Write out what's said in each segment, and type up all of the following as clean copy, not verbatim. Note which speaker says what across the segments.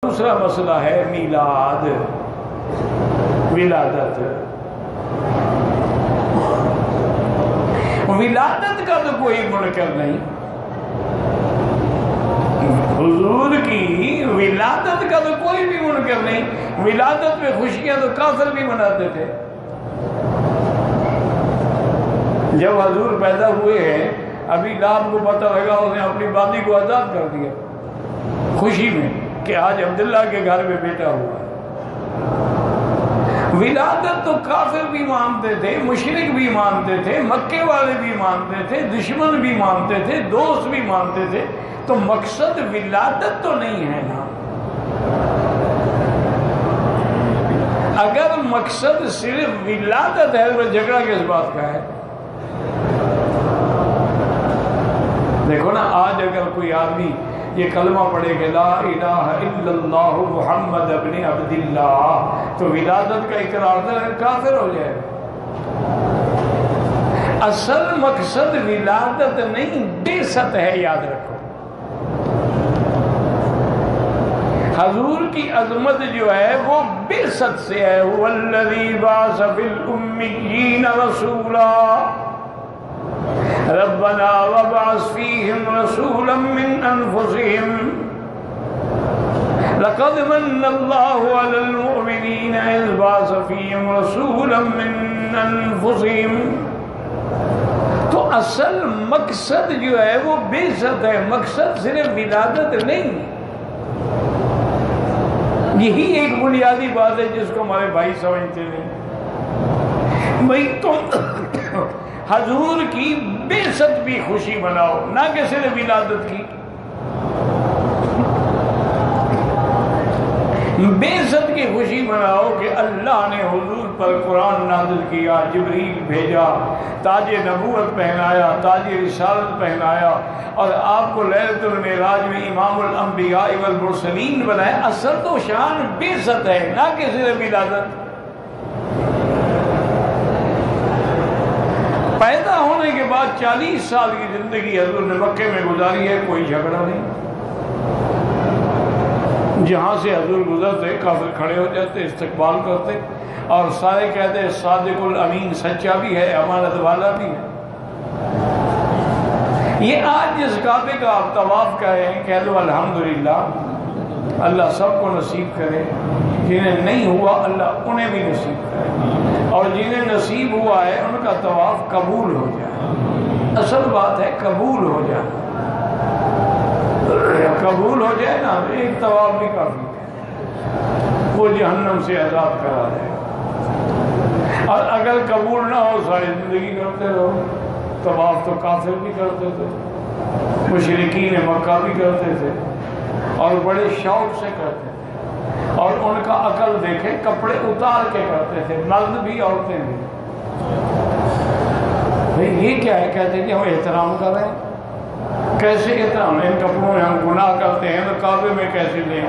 Speaker 1: دوسرا مسئلہ ہے میلاد، ولادت۔ ولادت کا تو کوئی منکر نہیں، حضور کی ولادت کا تو کوئی بھی منکر نہیں۔ ولادت میں خوشیاں تو کافر بھی مناتے تھے۔ جب حضور پیدا ہوئے ہیں، ابھی لاب کو پتہ لگا، اس نے اپنی بادی کو آزاد کر دیا خوشی میں کہ آج عبداللہ کے گھر میں بیٹا ہوا۔ ولادت تو کافر بھی مانتے تھے، مشرک بھی مانتے تھے، مکے والے بھی مانتے تھے، دشمن بھی مانتے تھے، دوست بھی مانتے تھے۔ تو مقصد ولادت تو نہیں ہے نا۔ اگر مقصد صرف ولادت ہے تو جھگڑا کس بات کا ہے؟ دیکھو نا، آج اگر کوئی آدمی یہ کلمہ پڑھے کہ لا الہ الا اللہ محمد ابن عبداللہ، تو ولادت کا اقرار تو کافر ہو جائے۔ اصل مقصد ولادت نہیں، بعثت ہے، یاد رکھو۔ حضور کی عظمت جو ہے وہ بعثت سے ہے۔ والذی بعث فی الامیین رسولا ربنا وابعث فیہم رسولا من انفسہم لقد من اللہ علی المؤمنین اذ بعث فیہم رسولا من انفسہم۔ تو اصل مقصد جو ہے وہ بعثت ہے، مقصد صرف ولادت نہیں۔ یہی ایک بنیادی بات ہے جس کو ہمارے بھائی سمجھتے نہیں۔ بھائی تم حضور کی بعثت بھی خوشی مناؤ، نہ کہ صرف ولادت کی۔ بعثت کی خوشی مناؤ کہ اللہ نے حضور پر قرآن نازل کیا، جبریل بھیجا، تاج نبوت پہنایا، تاج رسالت پہنایا، اور آپ کو لیلۃ المعراج میں امام الانبیاء والمرسلین بنایا۔ اصل تو شان بعثت ہے، نہ کہ صرف ولادت۔ پیدا ہونے کے بعد 40 سال کی زندگی حضور نے مکے میں گزاری ہے، کوئی جھگڑا نہیں۔ جہاں سے حضور گزرتے کافر کھڑے ہو جاتے، استقبال کرتے، اور سارے کہتے صادق الامین، سچا بھی ہے، امانت والا بھی ہے۔ یہ آج جس کعبے کا آپ طواف کر رہے ہیں، کہہ دو الحمدللہ، اللہ سب کو نصیب کرے۔ جنہیں نہیں ہوا اللہ انہیں بھی نصیب کرے، اور جنہیں نصیب ہوا ہے ان کا طواف قبول ہو جائے۔ اصل بات ہے قبول ہو جائے، قبول ہو جائے نا، ایک طواف بھی کافی ہے، وہ جہنم سے آزاد کرا دے۔ اور اگر قبول نہ ہو، ساری زندگی کرتے رہو۔ طواف تو کافر بھی کرتے تھے، مشرکین مکہ بھی کرتے تھے، اور بڑے شوق سے کرتے تھے، اور ان کا عقل دیکھے، کپڑے اتار کے کرتے تھے، مرد بھی عورتیں بھی۔ بھئی یہ کیا ہے؟ کہتے کہ ہم احترام کر رہے ہیں۔ کیسے احترام؟ ان کپڑوں میں ہم گناہ کرتے ہیں تو کعبے میں کیسے لیں؟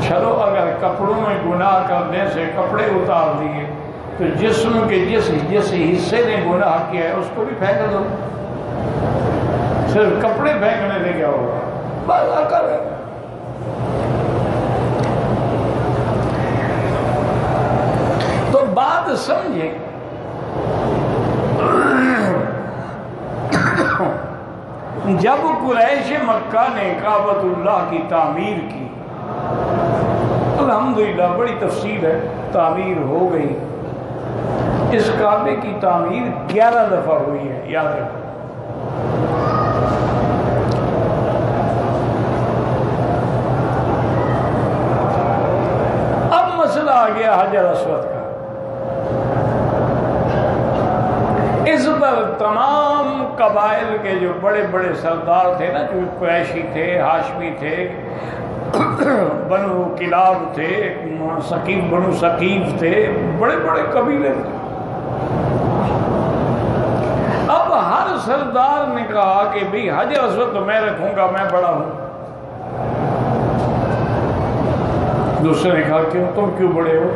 Speaker 1: چلو اگر کپڑوں میں گناہ کرنے سے کپڑے اتار دیے تو جسم کے جس حصے نے گناہ کیا ہے اس کو بھی پھینک دو۔ صرف کپڑے پھینکنے سے کیا ہوگا؟ بس عقل ہے۔ تو بات سمجھیں، جب قریش مکہ نے کعبۃ اللہ کی تعمیر کی، الحمدللہ بڑی تفصیل ہے، تعمیر ہو گئی۔ اس کعبے کی تعمیر 11 دفعہ ہوئی ہے، یاد رکھو۔ اب مسئلہ آ گیا حجر اسود کا۔ اس پر تمام قبائل کے جو بڑے بڑے سردار تھے نا، جو قریشی تھے، ہاشمی تھے، بنو کلاب تھے، بنو ثقیف تھے، بڑے بڑے قبیلے تھے۔ اب ہر سردار نے کہا کہ بھئی حجر اسود تو میں رکھوں گا، میں بڑا ہوں۔ دوسرے نے کہا کیوں؟ تم کیوں بڑے ہو؟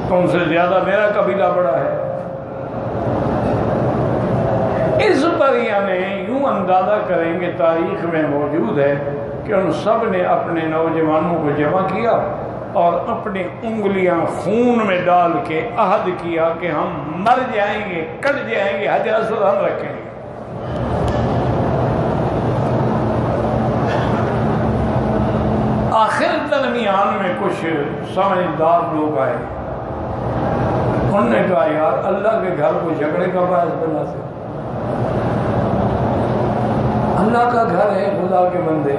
Speaker 1: تم سے زیادہ میرا قبیلہ بڑا ہے۔ اس پر یعنی یوں اندازہ کریں گے، تاریخ میں موجود ہے کہ ان سب نے اپنے نوجوانوں کو جمع کیا اور اپنی انگلیاں خون میں ڈال کے عہد کیا کہ ہم مر جائیں گے، کٹ جائیں گے، حجر اسود ہم رکھیں گے۔ آخر درمیان میں کچھ سمجھدار لوگ آئے، انہوں نے کہا یار اللہ کے گھر کو جھگڑے کا باعث بناتے، اللہ کا گھر ہے، خدا کے بندے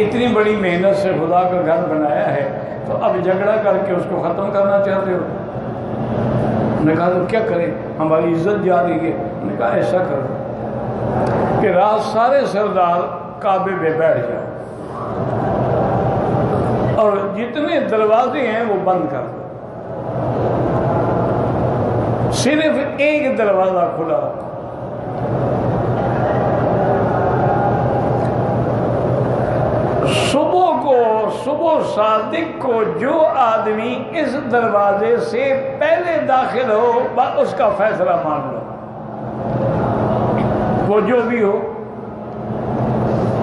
Speaker 1: اتنی بڑی محنت سے خدا کا گھر بنایا ہے، تو اب جھگڑا کر کے اس کو ختم کرنا چاہتے ہو؟ انہوں نے کہا تو کیا کریں، ہماری عزت جا رہی ہے۔ انہوں نے کہا ایسا کرو کہ رات سارے سردار کعبے پہ بیٹھ جاؤ اور جتنے دروازے ہیں وہ بند کر دو، صرف ایک دروازہ کھلا رکھو۔ صبح صادق کو جو آدمی اس دروازے سے پہلے داخل ہو اس کا فیصلہ مان لو، وہ جو بھی ہو،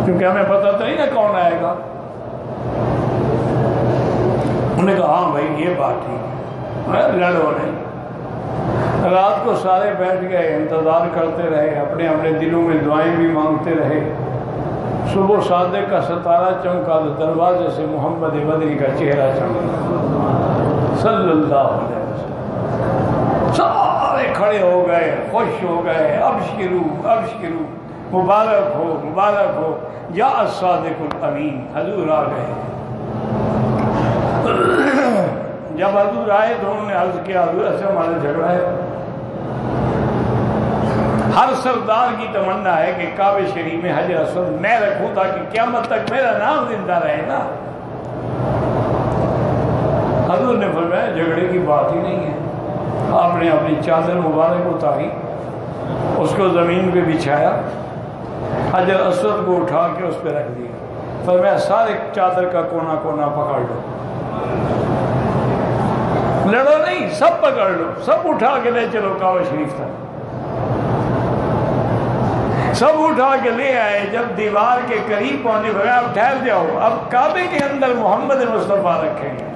Speaker 1: کیونکہ ہمیں پتہ تو نہیں نا کون آئے گا۔ انہوں نے کہا ہاں بھائی یہ بات ٹھیک ہے، لڑو نہیں۔ رات کو سارے بیٹھ گئے، انتظار کرتے رہے، اپنے اپنے دلوں میں دعائیں بھی مانگتے رہے۔ صبح صادق کا ستارہ چمکا تو دروازے سے محمد بدری کا چہرہ چمکا صلی اللہ علیہ وسلم۔ سارے کھڑے ہو گئے، خوش ہو گئے، ابشرو ابشرو، مبارک ہو مبارک ہو، یا الصادق الامین، حضور آ گئے۔ جب حضور آئے تو انہوں نے عرض کیا حضور ایسے ہمارا جھگڑا ہے، ہر سردار کی تمنا ہے کہ کعبہ شریف میں حجر اسود میں رکھوں تاکہ قیامت تک میرا نام زندہ رہے نا۔ حضور نے فرمایا جھگڑے کی بات ہی نہیں ہے۔ آپ نے اپنی چادر مبارک اتاری، اس کو زمین پہ بچھایا، حجر اسود کو اٹھا کے اس پہ رکھ دیا، فرمایا سارے چادر کا کونا کونا پکڑ لو، لڑو نہیں، سب پکڑ لو، سب اٹھا کے لے چلو کعبہ شریف تک۔ سب اٹھا کے لے آئے، جب دیوار کے قریب پہنچے بغیر اب ٹھہر جاؤ، اب کعبے کے اندر محمد مصطفیٰ رکھیں گے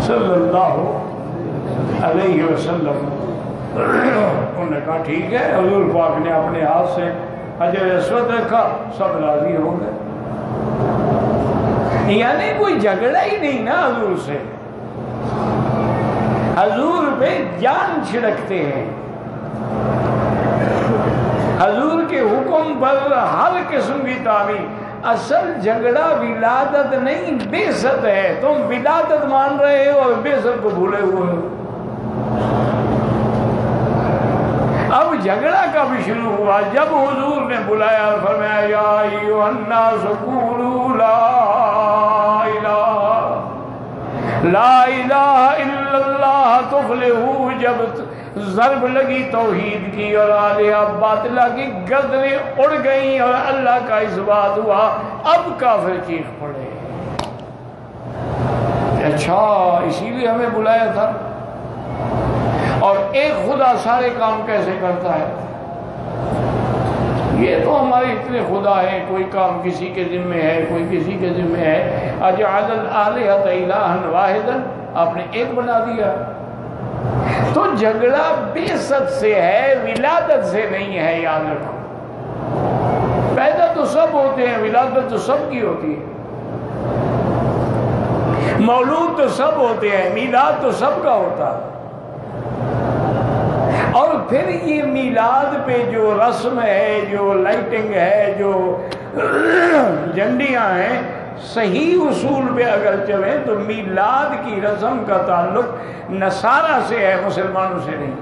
Speaker 1: صلی اللہ علیہ وسلم۔ انہوں نے کہا ٹھیک ہے، حضور پاک نے اپنے ہاتھ سے حجر اسود رکھا، سب راضی ہو گئے۔ یعنی کوئی جھگڑا ہی نہیں نا حضور سے، حضور پہ جان چھڑکتے ہیں، حضور کے حکم پر ہر قسم کی تعمیر۔ اصل جھگڑا ولادت نہیں بعثت ہے، تم ولادت مان رہے ہو اور بعثت کو بھولے ہوئے ہو۔ اب جھگڑا کب شروع ہوا؟ جب حضور نے بلایا اور فرمایا یا ایھا الناس قولوا لا الہ الا اللہ تفلحوا، جب ضرب لگی توحید کی اور آلیہ باطلہ کی گردنیں اڑ گئیں اور اللہ کا اثبات ہوا، اب کافر چیخ پڑے اچھا اسی لیے ہمیں بلایا تھا، اور ایک خدا سارے کام کیسے کرتا ہے؟ یہ تو ہمارے اتنے خدا ہیں، کوئی کام کسی کے ذمہ ہے، کوئی کسی کے ذمہ ہے۔ اجعل الآلہۃ الہا واحدا، آپ نے ایک بنا دیا۔ تو جھگڑا بعثت سے ہے، ولادت سے نہیں ہے، یاد رکھو۔ پیدا تو سب ہوتے ہیں، ولادت تو سب کی ہوتی ہے، مولود تو سب ہوتے ہیں، میلاد تو سب کا ہوتا ہے۔ اور پھر یہ میلاد پہ جو رسم ہے، جو لائٹنگ ہے، جو جھنڈیاں ہیں، صحیح اصول پہ اگر چلیں تو میلاد کی رسم کا تعلق نصارہ سے ہے، مسلمانوں سے نہیں۔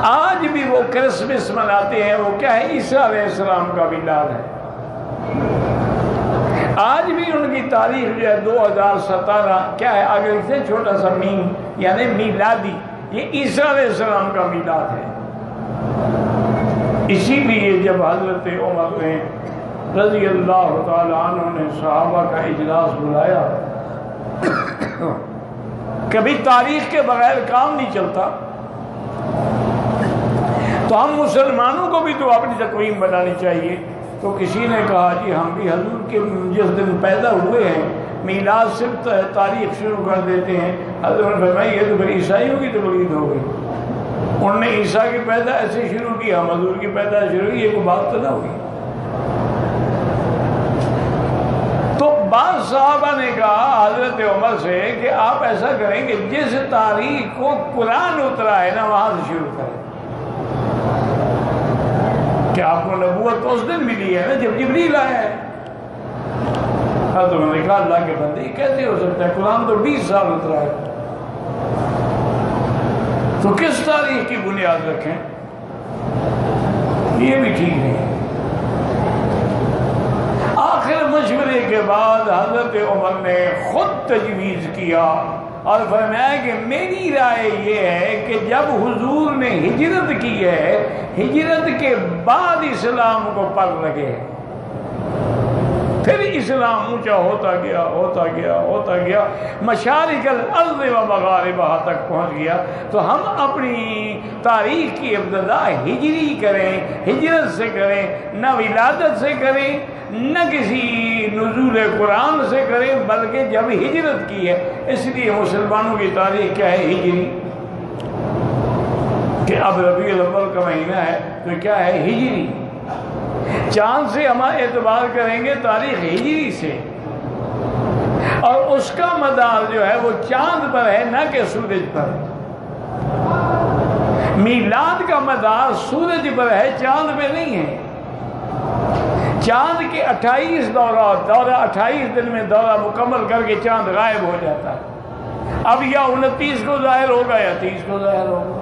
Speaker 1: آج بھی وہ کرسمس مناتے ہیں، وہ کیا ہے؟ عیسیٰ علیہ السلام کا میلاد ہے۔ آج بھی ان کی تاریخ جو ہے 2017 کیا ہے؟ آگے سے چھوٹا سا میم، یعنی میلادی، یہ عیسیٰ علیہ السلام کا میلاد ہے۔ اسی لیے جب حضرت عمر نے رضی اللہ تعالیٰ عنہ نے صحابہ کا اجلاس بلایا، کبھی تاریخ کے بغیر کام نہیں چلتا، تو ہم مسلمانوں کو بھی تو اپنی تقویم بنانی چاہیے. تو کسی نے کہا جی ہم بھی حضور کے جس دن پیدا ہوئے ہیں میلاد صرف تاریخ شروع کر دیتے ہیں. حضرت نے فرمایا یہ تو پھر عیسائیوں کی تقلید ہو گئی. انہوں نے عیسیٰ کی پیدا ایسے شروع کی, ہم حضور کی پیدا شروع کی, یہ کوئی بات تو نہ ہوگی. تو بعض صحابہ نے کہا حضرت عمر سے کہ آپ ایسا کریں کہ جس تاریخ کو قرآن اترا ہے نا وہاں سے شروع کریں, کہ آپ کو نبوت تو اس دن ملی ہے نا جب جبریل آیا ہے. حضرت عمر نے کہا اللہ کے بندے یہ کیسے ہو سکتا ہے, قرآن تو 20 سال اترا ہے, تو کس تاریخ کی بنیاد رکھیں؟ یہ بھی ٹھیک نہیں. آخر مشورے کے بعد حضرت عمر نے خود تجویز کیا اور فرمایا کہ میری رائے یہ ہے کہ جب حضور نے ہجرت کی ہے, ہجرت کے بعد اسلام کو پر لگے, پھر اسلام اونچا ہوتا گیا ہوتا گیا ہوتا گیا, مشارق الارض و مغاربہا تک پہنچ گیا. تو ہم اپنی تاریخ کی ابتدا ہجری کریں, ہجرت سے کریں, نہ ولادت سے کریں نہ کسی نزول قرآن سے کریں, بلکہ جب ہجرت کی ہے. اس لیے مسلمانوں کی تاریخ کیا ہے؟ ہجری. کہ اب ربیع الاول کا مہینہ ہے تو کیا ہے؟ ہجری. چاند سے ہم اعتبار کریں گے تاریخ ہجری سے, اور اس کا مدار جو ہے وہ چاند پر ہے نہ کہ سورج پر. میلاد کا مدار سورج پر ہے, چاند پہ نہیں ہے. چاند کے 28 دورہ 28 دن میں دورہ مکمل کر کے چاند غائب ہو جاتا ہے. اب یا 29 کو ظاہر ہوگا یا 30 کو ظاہر ہوگا.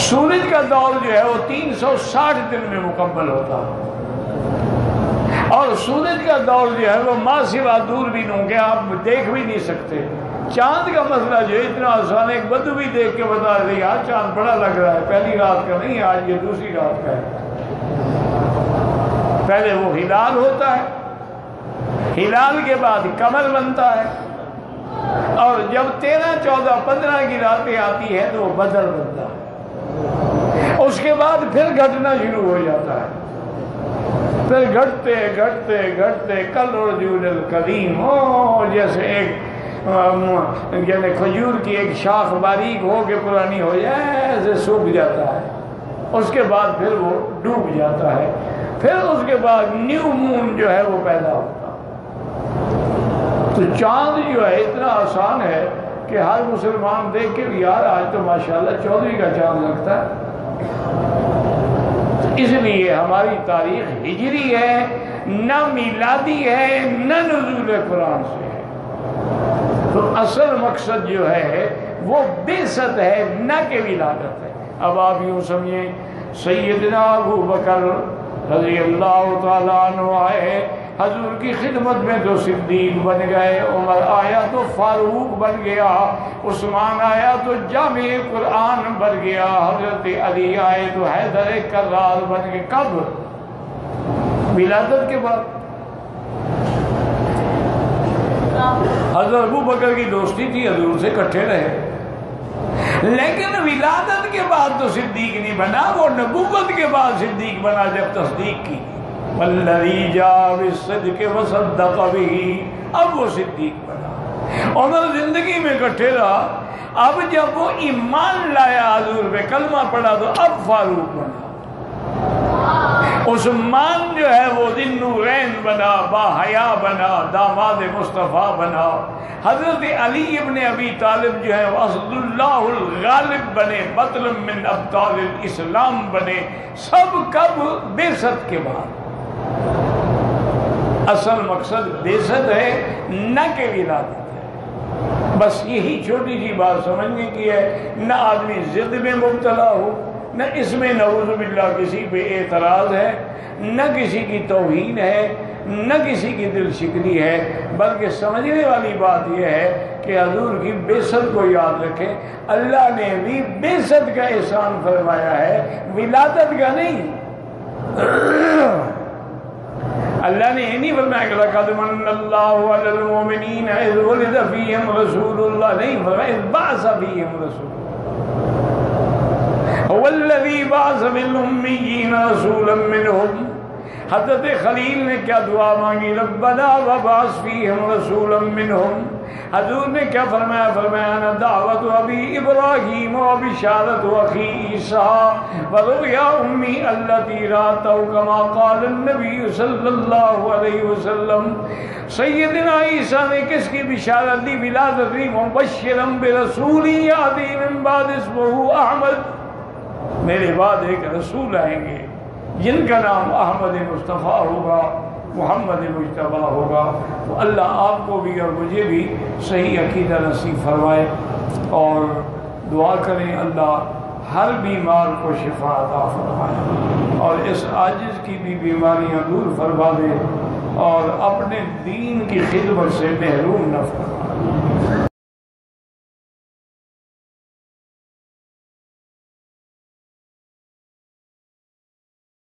Speaker 1: سورج کا دور جو ہے وہ 360 دن میں مکمل ہوتا ہے, اور سورج کا دور جو ہے وہ ماں سوا دوربینوں کے آپ دیکھ بھی نہیں سکتے. چاند کا مسئلہ جو ہے اتنا آسان ہے, ایک بدوی دیکھ کے بتا رہے آج چاند بڑا لگ رہا ہے, پہلی رات کا نہیں, آج یہ دوسری رات کا ہے. پہلے وہ ہلال ہوتا ہے, ہلال کے بعد قمر بنتا ہے, اور جب 13, 14, 15 کی راتیں آتی ہے تو وہ بدر بنتا ہے. اس کے بعد پھر گھٹنا شروع ہو جاتا ہے, پھر گھٹتے گھٹتے گھٹتے کل رجول القدیم ہو, جیسے ایک یعنی کھجور کی ایک شاخ باریک ہو کے پرانی ہو جائے ایسے سوکھ جاتا ہے. اس کے بعد پھر وہ ڈوب جاتا ہے. پھر اس کے بعد نیو مون جو ہے وہ پیدا ہوتا. تو چاند جو ہے اتنا آسان ہے کہ ہر مسلمان دیکھ کے یار آج تو ماشاءاللہ 14 کا چاند لگتا ہے. اس لیے ہماری تاریخ ہجری ہے, نہ میلادی ہے, نہ نزول قرآن سے ہے. تو اصل مقصد جو ہے وہ بعثت ہے نہ کہ ولادت ہے. اب آپ یوں سمجھیں سیدنا ابو بکر رضی اللہ تعالیٰ عنہ آئے, حضور کی خدمت میں تو صدیق بن گئے, عمر آیا تو فاروق بن گیا, عثمان آیا تو جامع قرآن بن گیا, حضرت علی آئے تو حیدر کرار بن گئے. کب؟ ولادت کے بعد. حضرت ابو بکر کی دوستی تھی, حضور سے اکٹھے رہے, لیکن ولادت کے بعد تو صدیق نہیں بنا, وہ نبوت کے بعد صدیق بنا جب تصدیق کی. والذی جاء بالصدق وصدق به, اب وہ صدیق بنا. عمر زندگی میں اکٹھے رہا, اب جب وہ ایمان لایا حضور پہ, کلمہ پڑھا, تو اب فاروق بنا. عثمان جو ہے وہ ذی النورین بنا, با حیا بنا, داماد مصطفیٰ بنا. حضرت علی ابن ابی طالب جو ہے اسد اللہ الغالب بنے, بطل من ابطال الاسلام بنے. سب کب؟ بعثت کے بعد. اصل مقصد بعثت ہے نہ کہ ولادت ہے. بس یہی چھوٹی سی بات سمجھنے کی ہے. نہ آدمی ضد میں مبتلا ہو, نہ اس میں نعوذ باللہ کسی پہ اعتراض ہے, نہ کسی کی توہین ہے, نہ کسی کی دل شکنی ہے, بلکہ سمجھنے والی بات یہ ہے کہ حضور کی بعثت کو یاد رکھیں. اللہ نے بھی بعثت کا احسان فرمایا ہے, ولادت کا نہیں. اللہ نے یہ نہیں فرمایا کہ لقد من اللہ علی المؤمنین اذ ولد فیہم رسول اللہ, نہیں فرمایا اذ بعث فیہم رسول. هو الذی بعث بالأمیین رسولا منہم. حضرت خلیل نے کیا دعا مانگی؟ ربنا وبعث فیہم رسولا منہم. حضور نے کیا فرمایا؟ فرمایا انا دعوت ابی ابراہیم و بشارت اخی عیسیٰ ورؤیا امی التی راتو کما قال النبی صلی اللہ علیہ وسلم. سیدنا عیسیٰ نے کس کی بشارت دی؟ ولادت دی. مبشرا برسول یاتی من بعد اسمہ احمد. میرے بعد ایک رسول آئیں گے جن کا نام احمد مصطفیٰ ہوگا، محمد مجتبیٰ ہوگا. تو اللہ آپ کو بھی اور مجھے بھی صحیح عقیدہ نصیب فرمائے، اور دعا کریں اللہ ہر بیمار کو شفا عطا فرمائے، اور اس عاجز کی بھی بیماریاں دور فرما دے، اور اپنے دین کی خدمت سے محروم نہ فرمائے.